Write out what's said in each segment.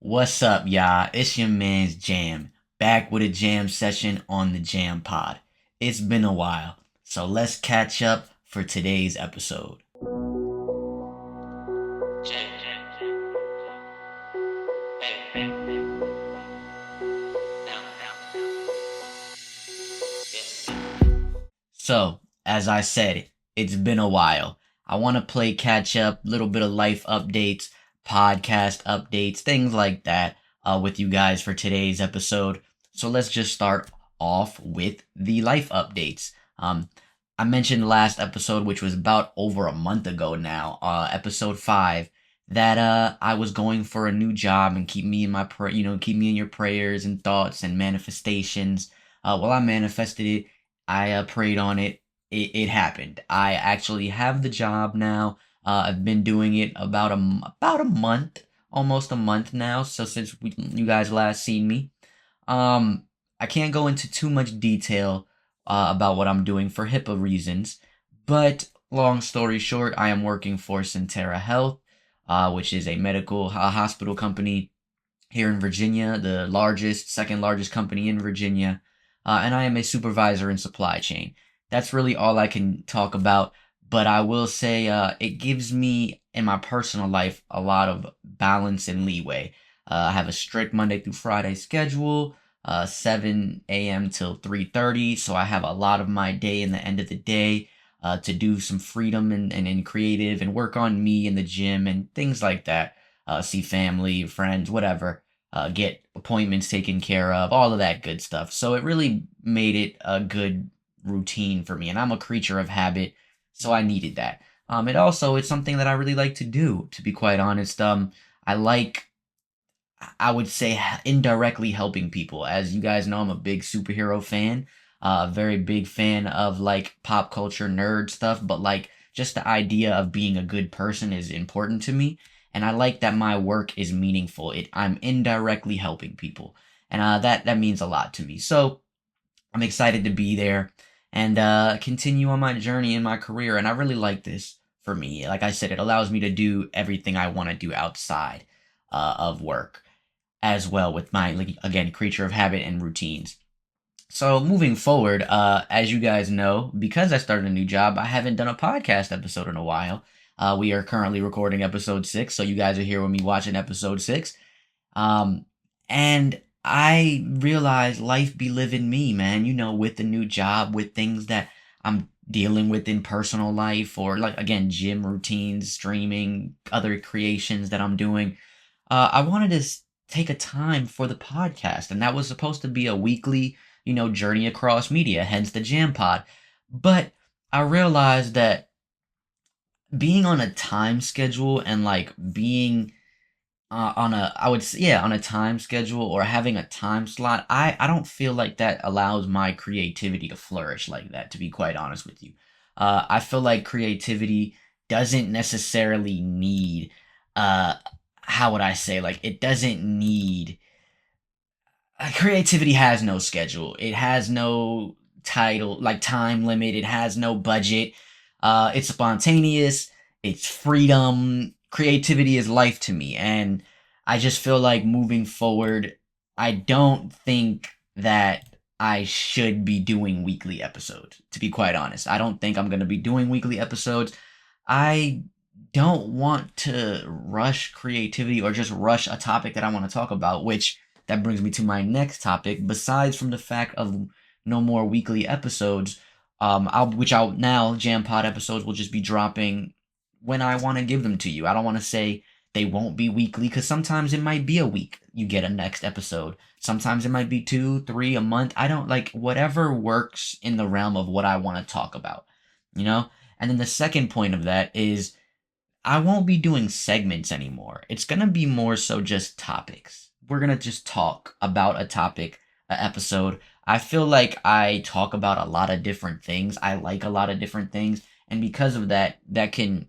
What's up, y'all? It's your man's Jam, back with a jam session on the Jam Pod. It's been a while, so let's catch up for today's episode. So, as I said, it's been a while. I want to play catch up, little bit of life updates, podcast updates, things like that with you guys for today's episode. So let's just start off with the life updates. I mentioned last episode, which was about over a month ago now, episode 5, that I was going for a new job and keep me in my keep me in your prayers and thoughts and manifestations. Well, I manifested it. I prayed on it. It happened. I actually have the job now. I've been doing it about a month, almost a month now. So since you guys last seen me, um, I can't go into too much detail about what I'm doing for HIPAA reasons. But long story short, I am working for Centera Health, which is a medical hospital company here in Virginia, the largest, second largest company in Virginia, and I am a supervisor in supply chain. That's really all I can talk about, but I will say it gives me in my personal life a lot of balance and leeway. I have a strict Monday through Friday schedule, 7 a.m. till 3:30, so I have a lot of my day in the end of the day to do some freedom and creative and work on me in the gym and things like that. See family, friends, whatever, get appointments taken care of, all of that good stuff. So it really made it a good routine for me. And I'm a creature of habit, so I needed that. It also it's something that I really like to do, to be quite honest. I like I would say indirectly helping people. As you guys know, I'm a big superhero fan. Very big fan of like pop culture nerd stuff, but like just the idea of being a good person is important to me, and I like that my work is meaningful. I'm indirectly helping people, and that means a lot to me. So I'm excited to be there and continue on my journey in my career, and I really like this for me. Like I said, it allows me to do everything I want to do outside of work as well with my like again creature of habit and routines. So moving forward, as you guys know, because I started a new job, I haven't done a podcast episode in a while. We are currently recording episode 6, so you guys are here with me watching episode 6. Um, and I realized life be living me, man. You know, with the new job, with things that I'm dealing with in personal life, or like again, gym routines, streaming, other creations that I'm doing. I wanted to take a time for the podcast, and that was supposed to be a weekly, journey across media, hence the Jam Pod. But I realized that being on a time schedule and like being on a I would say, yeah, on a time schedule or having a time slot, I don't feel like that allows my creativity to flourish like that, to be quite honest with you. I feel like creativity doesn't necessarily need uh how would I say, like, it doesn't need creativity has no schedule. It has no title, like time limit. It has no budget. It's spontaneous. It's freedom. Creativity is life to me, and I just feel like moving forward, I don't think that I should be doing weekly episodes. To be quite honest, I don't think I'm gonna be doing weekly episodes. I don't want to rush creativity or just rush a topic that I want to talk about, which that brings me to my next topic. Besides from the fact of no more weekly episodes, I'll now Jam Pod episodes will just be dropping when I want to give them to you. I don't want to say they won't be weekly because sometimes it might be a week you get a next episode. Sometimes it might be 2, 3, a month. I don't like whatever works in the realm of what I want to talk about, you know? And then the second point of that is I won't be doing segments anymore. It's going to be more so just topics. We're going to just talk about a topic, a episode. I feel like I talk about a lot of different things. I like a lot of different things. And because of that, that can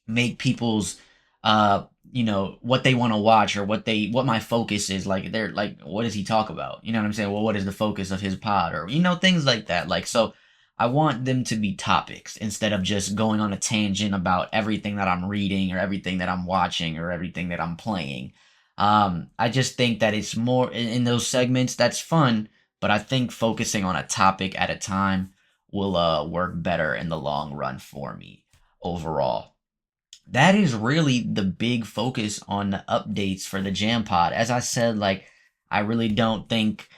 make people's what they want to watch or what my focus is, like they're like, what does he talk about, you know what I'm saying? Well, what is the focus of his pod, or things like that. Like, so I want them to be topics instead of just going on a tangent about everything that I'm reading or everything that I'm watching or everything that I'm playing. I just think that it's more in those segments that's fun, but I think focusing on a topic at a time will work better in the long run for me overall. That is really the big focus on the updates for the Jam Pod. As I said, like I really don't think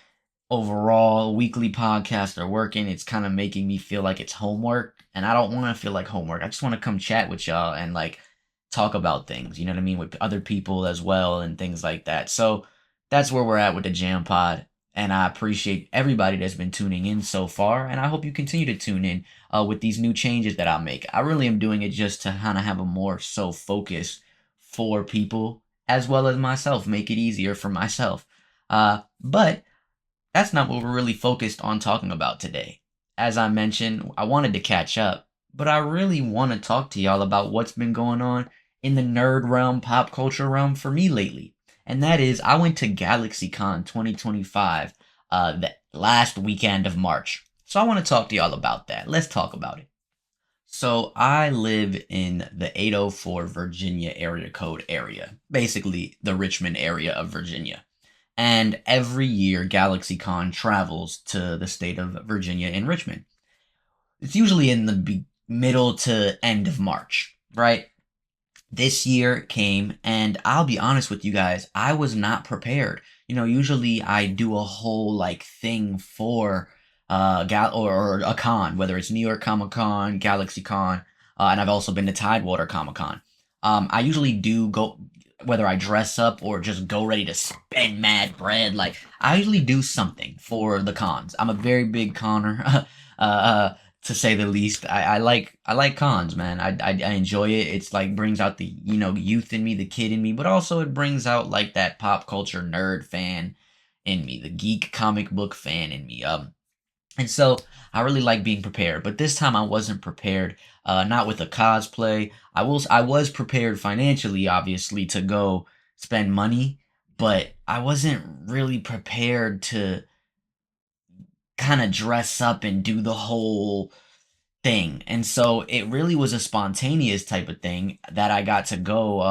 overall weekly podcasts are working. It's kind of making me feel like it's homework, and I don't want to feel like homework. I just want to come chat with y'all and like talk about things, you know what I mean, with other people as well and things like that. So that's where we're at with the Jam Pod. And I appreciate everybody that's been tuning in so far. And I hope you continue to tune in with these new changes that I'll make. I really am doing it just to kind of have a more so focus for people as well as myself, make it easier for myself. But that's not what we're really focused on talking about today. As I mentioned, I wanted to catch up, but I really want to talk to y'all about what's been going on in the nerd realm, pop culture realm for me lately. And that is, I went to GalaxyCon 2025 the last weekend of March. So I want to talk to y'all about that. Let's talk about it. So I live in the 804 Virginia area code area, basically the Richmond area of Virginia. And every year, GalaxyCon travels to the state of Virginia in Richmond. It's usually in the middle to end of March, right? This year came, and I'll be honest with you guys, I was not prepared. Usually I do a whole like thing for or a con, whether it's New York Comic Con, Galaxy Con, and I've also been to Tidewater Comic Con. I usually do go, whether I dress up or just go ready to spend mad bread. Like I usually do something for the cons. I'm a very big conner. To say the least. I like cons, man. I enjoy it. It's like brings out the youth in me, the kid in me, but also it brings out like that pop culture nerd fan in me, the geek comic book fan in me. And so I really like being prepared, but this time I wasn't prepared. Not with a cosplay. I was prepared financially, obviously, to go spend money, but I wasn't really prepared to kind of dress up and do the whole thing. And so it really was a spontaneous type of thing that I got to go.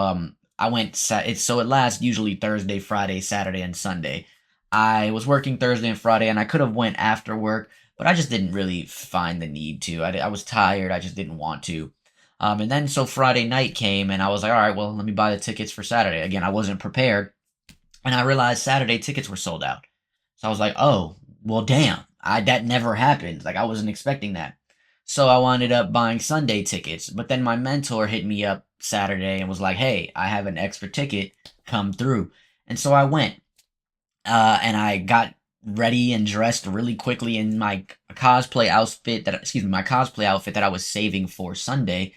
I went, it lasts usually Thursday, Friday, Saturday, and Sunday. I was working Thursday and Friday, and I could have went after work, but I just didn't really find the need to. I was tired. I just didn't want to. And then so Friday night came, and I was like, all right, well, let me buy the tickets for Saturday. Again, I wasn't prepared, and I realized Saturday tickets were sold out. So I was like, oh, well, damn. That never happened. Like I wasn't expecting that. So I wound up buying Sunday tickets. But then my mentor hit me up Saturday and was like, hey, I have an extra ticket. Come through. And so I went. And I got ready and dressed really quickly in my cosplay outfit my cosplay outfit that I was saving for Sunday,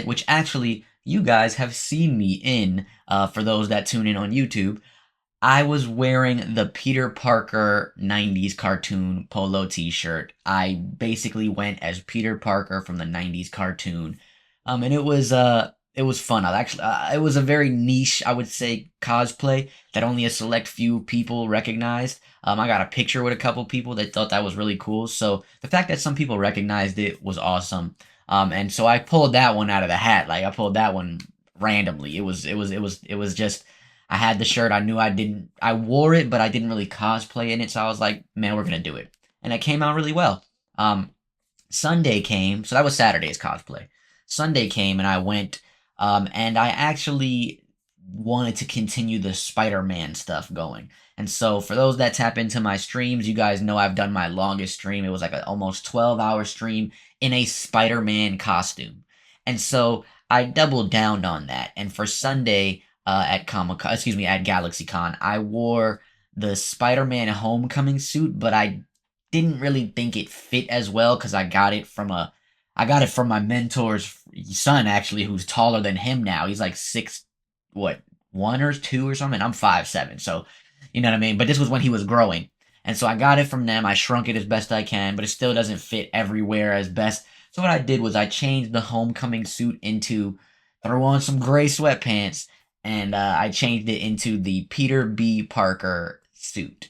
which actually you guys have seen me in, for those that tune in on YouTube. I was wearing the Peter Parker 90s cartoon polo t-shirt. I basically went as Peter Parker from the 90s cartoon. And it was fun. It was a very niche, I would say, cosplay that only a select few people recognized. I got a picture with a couple people that thought that was really cool. So the fact that some people recognized it was awesome. And so I pulled that one out of the hat. Like I pulled that one randomly. It was just I had the shirt. I wore it, but I didn't really cosplay in it. So I was like, man, we're going to do it. And it came out really well. Sunday came. So that was Saturday's cosplay. Sunday came and I went, and I actually wanted to continue the Spider-Man stuff going. And so for those that tap into my streams, you guys know I've done my longest stream. It was like an almost 12-hour stream in a Spider-Man costume. And so I doubled down on that. And for Sunday, at at GalaxyCon, I wore the Spider-Man Homecoming suit, but I didn't really think it fit as well because I got it from my mentor's son actually, who's taller than him now. He's like six, what, 1 or 2 or something. I'm 5'7", so you know what I mean. But this was when he was growing, and so I got it from them. I shrunk it as best I can, but it still doesn't fit everywhere as best. So what I did was I changed the homecoming suit into throw on some gray sweatpants, and I changed it into the Peter B. Parker suit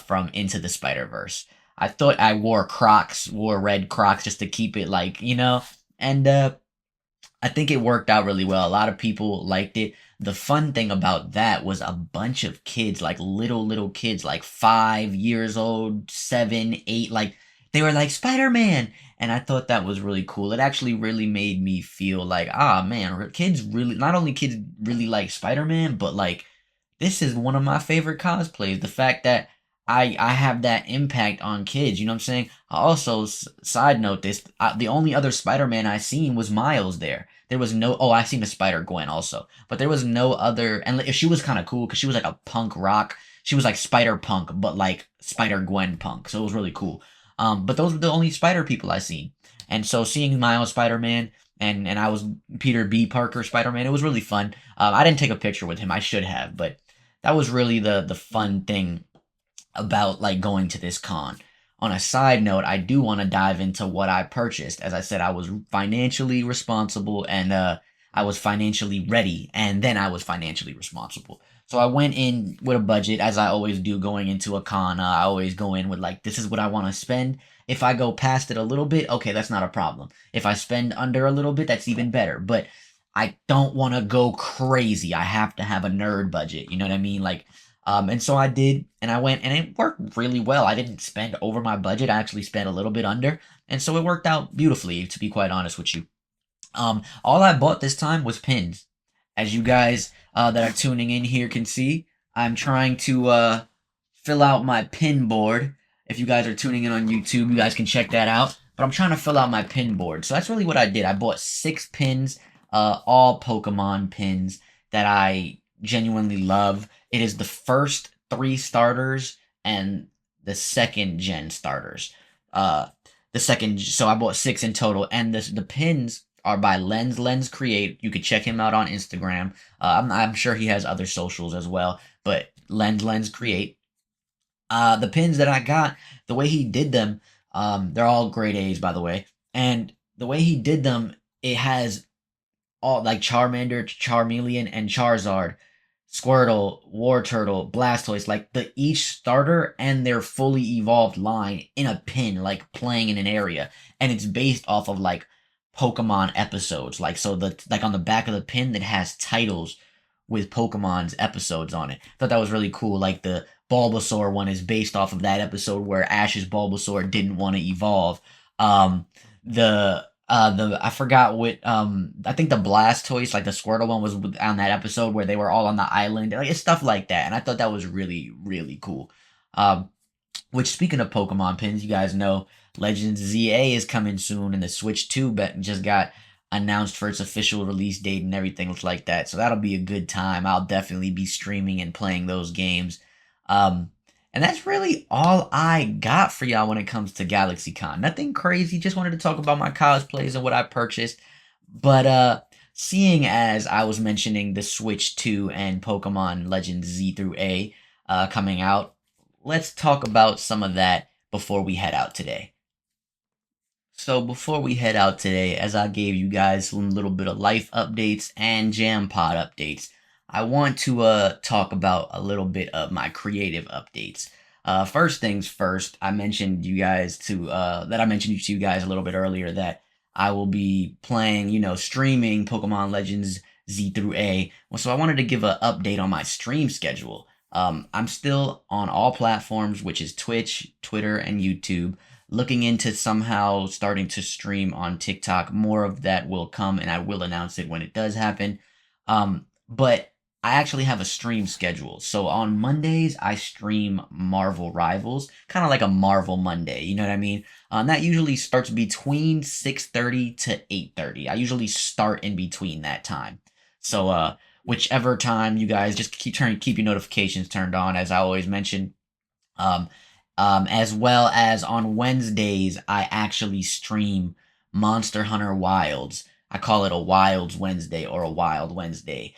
from Into the Spider-Verse. I thought I wore red Crocs just to keep it like, and I think it worked out really well. A lot of people liked it. the fun thing about that was a bunch of kids, like little kids, like 5 years old, 7, 8, like they were like Spider-Man. And I thought that was really cool. It actually really made me feel like, ah, man, kids really, not only kids really like Spider-Man, but like this is one of my favorite cosplays. The fact that I have that impact on kids, you know what I'm saying? I also, side note this, the only other Spider-Man I seen was Miles there. There was no, oh, I seen the Spider-Gwen also, but there was no other, and she was kind of cool because she was like a punk rock. She was like Spider-Punk, but like Spider-Gwen punk, so it was really cool. But those were the only Spider people I seen. And so seeing Miles Spider-Man and I was Peter B. Parker Spider-Man, it was really fun. I didn't take a picture with him. I should have, but that was really the fun thing about like going to this con. On a side note, I do want to dive into what I purchased. As I said, I was financially responsible and I was financially ready, and then I was financially responsible. So I went in with a budget, as I always do going into a con. I always go in with like, this is what I want to spend. If I go past it a little bit, okay, that's not a problem. If I spend under a little bit, that's even better. But I don't want to go crazy. I have to have a nerd budget. You know what I mean? Like, and so I did, and I went, and it worked really well. I didn't spend over my budget. I actually spent a little bit under, and so it worked out beautifully, to be quite honest with you. All I bought this time was pins. As you guys that are tuning in here can see, I'm trying to fill out my pin board. If you guys are tuning in on YouTube, you guys can check that out. But I'm trying to fill out my pin board. So that's really what I did. I bought 6 pins, all Pokemon pins that I genuinely love. It is the first 3 starters and the second gen starters. The second, so I bought 6 in total, and the pins are by Lens Create. You could check him out on Instagram. I'm sure he has other socials as well, but Lens Create. The pins that I got, the way he did them, they're all grade A's by the way, and the way he did them, it has all like Charmander, Charmeleon, and Charizard, Squirtle, War Turtle, Blastoise, like the each starter and their fully evolved line in a pin, like playing in an area, and it's based off of like Pokemon episodes. Like so, the like on the back of the pin that has titles with Pokemon's episodes on it. I thought that was really cool. Like the Bulbasaur one is based off of that episode where Ash's Bulbasaur didn't want to evolve. The I forgot what I think the Blastoise, like the Squirtle one, was on that episode where they were all on the island. Like it's stuff like that, and I thought that was really cool. Um, which speaking of Pokemon pins, you guys know Legends ZA is coming soon, and the Switch 2 just got announced for its official release date and everything like that. So that'll be a good time. I'll definitely be streaming and playing those games. Um, and that's really all I got for y'all when it comes to GalaxyCon. Nothing crazy. Just wanted to talk about my cosplays and what I purchased. But seeing as I was mentioning the Switch 2 and Pokemon Legends Z through A coming out, let's talk about some of that before we head out today. So before we head out today, as I gave you guys a little bit of life updates and JAMPOD updates, I want to talk about a little bit of my creative updates. First things first, I mentioned you guys to that I mentioned to you guys a little bit earlier that I will be playing, streaming Pokemon Legends Z through A. Well, so I wanted to give an update on my stream schedule. I'm still on all platforms, which is Twitch, Twitter, and YouTube. Looking into somehow starting to stream on TikTok. More of that will come, and I will announce it when it does happen. But I actually have a stream schedule. So on Mondays, I stream Marvel Rivals, kind of like a Marvel Monday. You know what I mean? That usually starts between 6:30 to 8:30. I usually start in between that time. So whichever time you guys just keep your notifications turned on, as I always mention. Um, as well as on Wednesdays, I actually stream Monster Hunter Wilds. I call it a Wilds Wednesday or a Wild Wednesday.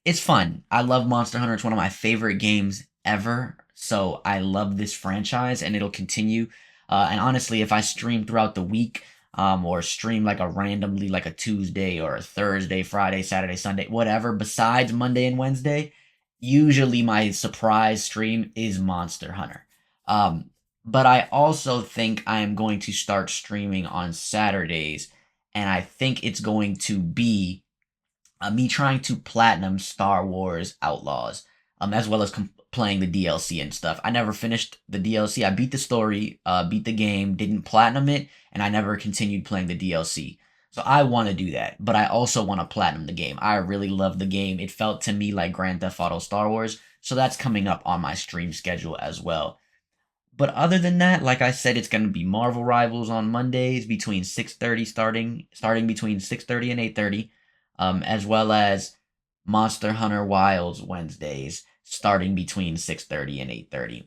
It's fun. I love Monster Hunter. It's one of my favorite games ever. So I love this franchise and it'll continue. And honestly, if I stream throughout the week, or stream like a randomly like a Tuesday or a Thursday, Friday, Saturday, Sunday, whatever, besides Monday and Wednesday, usually my surprise stream is Monster Hunter. Um, but I also think I am going to start streaming on Saturdays, and I think it's going to be me trying to platinum Star Wars Outlaws, as well as playing the DLC and stuff. I never finished the DLC. I beat the story, beat the game, didn't platinum it, and I never continued playing the DLC. So I want to do that, but I also want to platinum the game. I really love the game. It felt to me like Grand Theft Auto Star Wars, so that's coming up on my stream schedule as well. But other than that, like I said, it's going to be Marvel Rivals on Mondays between 6:30 starting between 6:30 and 8:30, as well as Monster Hunter Wilds Wednesdays starting between 6:30 and 8:30.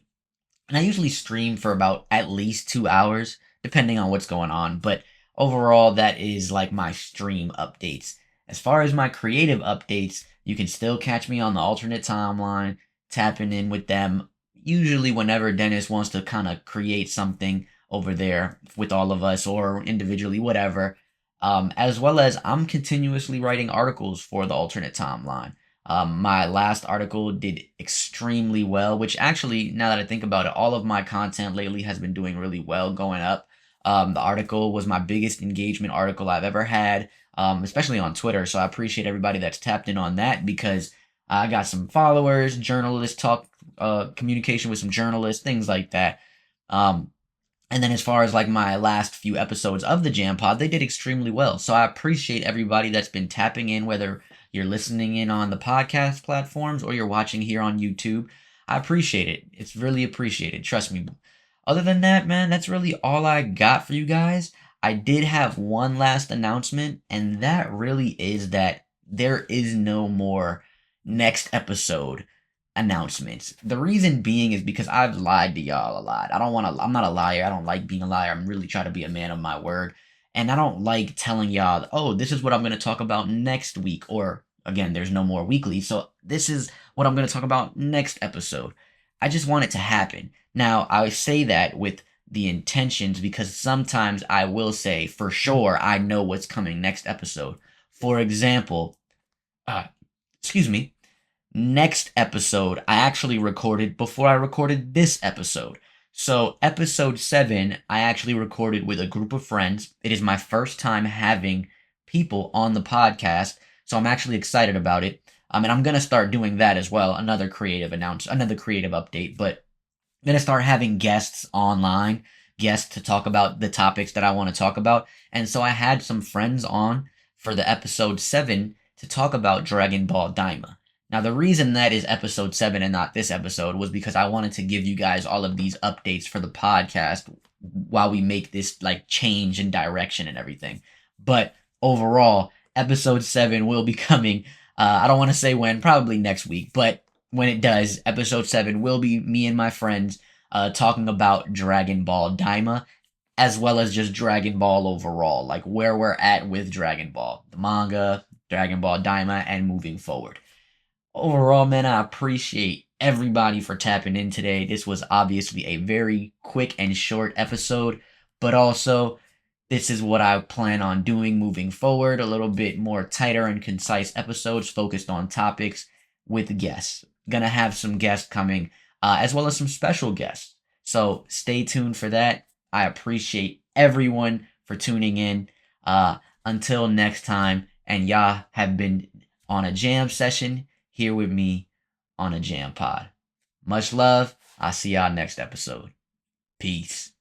And I usually stream for about at least 2 hours depending on what's going on, but overall that is like my stream updates. As far as my creative updates, you can still catch me on the alternate timeline, tapping in with them usually whenever Dennis wants to kind of create something over there with all of us or individually, whatever. As well as I'm continuously writing articles for the alternate timeline. My last article did extremely well, which actually, now that I think about it, all of my content lately has been doing really well, going up. The article was my biggest engagement article I've ever had, especially on Twitter. So I appreciate everybody that's tapped in on that because I got some followers, journalists, communication with some journalists, things like that. Um, and then as far as like my last few episodes of the Jam Pod, they did extremely well. So I appreciate everybody that's been tapping in, whether you're listening in on the podcast platforms or you're watching here on YouTube. I appreciate it. It's really appreciated. Trust me. Other than that, man, that's really all I got for you guys. I did have one last announcement, and that really is that there is no more next episode announcements. The reason being is because I've lied to y'all a lot. I don't want to, I'm not a liar. I don't like being a liar. I'm really trying to be a man of my word. And I don't like telling y'all, oh, this is what I'm going to talk about next week. Or again, there's no more weekly. So this is what I'm going to talk about next episode. I just want it to happen. Now, I say that with the intentions because sometimes I will say for sure I know what's coming next episode. For example, uh, excuse me, next episode I actually recorded before I recorded this episode. So, episode 7, I actually recorded with a group of friends. It is my first time having people on the podcast, so I'm actually excited about it. And I'm gonna start doing that as well. Another creative update. But I'm gonna start having guests online, guests to talk about the topics that I want to talk about. And so I had some friends on for the episode 7 to talk about Dragon Ball Daima. Now, the reason that is episode 7 and not this episode was because I wanted to give you guys all of these updates for the podcast while we make this like change in direction and everything. But overall, episode 7 will be coming. I don't want to say when, probably next week, but when it does, episode 7 will be me and my friends talking about Dragon Ball Daima, as well as just Dragon Ball overall, like where we're at with Dragon Ball, the manga, Dragon Ball Daima, and moving forward. Overall, man, I appreciate everybody for tapping in today. This was obviously a very quick and short episode, but also this is what I plan on doing moving forward. A little bit more tighter and concise episodes focused on topics with guests. Gonna have some guests coming, as well as some special guests. So stay tuned for that. I appreciate everyone for tuning in. Until next time, and y'all have been on a jam session here with me on a jam pod. Much love. I'll see y'all next episode. Peace.